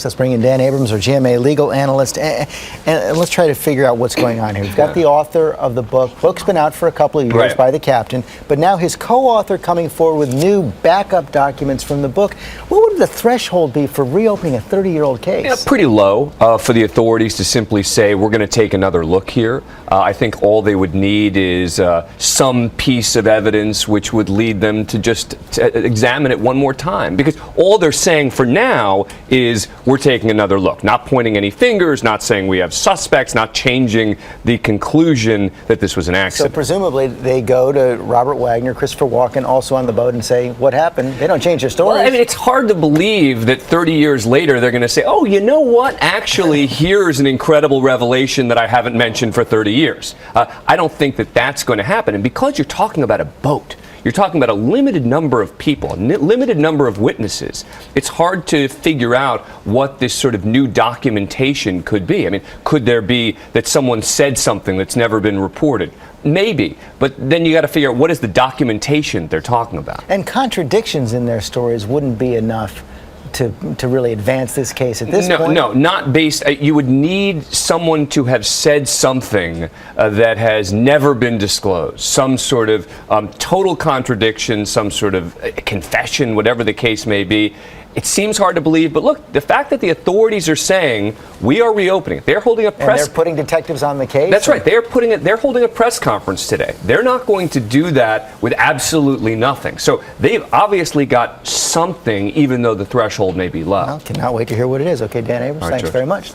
Let's bring in Dan Abrams, our GMA legal analyst, and let's try to figure out what's going on here. We've got the author of the book. Book's been out for a couple of years by the captain, but now his co-author coming forward with new backup documents from the book. What would the threshold be for reopening a 30-year-old case? Yeah, pretty low for the authorities to simply say, we're going to take another look here. I think all they would need is some piece of evidence which would lead them to just examine it one more time. Because all they're saying for now is, we're taking another look, not pointing any fingers, not saying we have suspects, not changing the conclusion that this was an accident. So presumably they go to Robert Wagner, Christopher Walken, also on the boat, and say, what happened? They don't change their story. Well, I mean, it's hard to believe that 30 years later they're going to say, oh, you know what? Actually, here's an incredible revelation that I haven't mentioned for 30 years. I don't think that that's going to happen. And because you're talking about a boat, you're talking about a limited number of people, a limited number of witnesses. It's hard to figure out what this sort of new documentation could be. I mean, could there be that someone said something that's never been reported? Maybe, but then you got to figure out what is the documentation they're talking about. And contradictions in their stories wouldn't be enough to really advance this case at this point? No, not based. You would need someone to have said something that has never been disclosed, some sort of total contradiction, some sort of confession, whatever the case may be. It seems hard to believe, but look, the fact that the authorities are saying we are reopening, they're holding a press. And they're putting detectives on the case. That's right. They're holding a press conference today. They're not going to do that with absolutely nothing. So they've obviously got something, even though the threshold may be low. Well, cannot wait to hear what it is. Okay, Dan Abrams, thanks very much.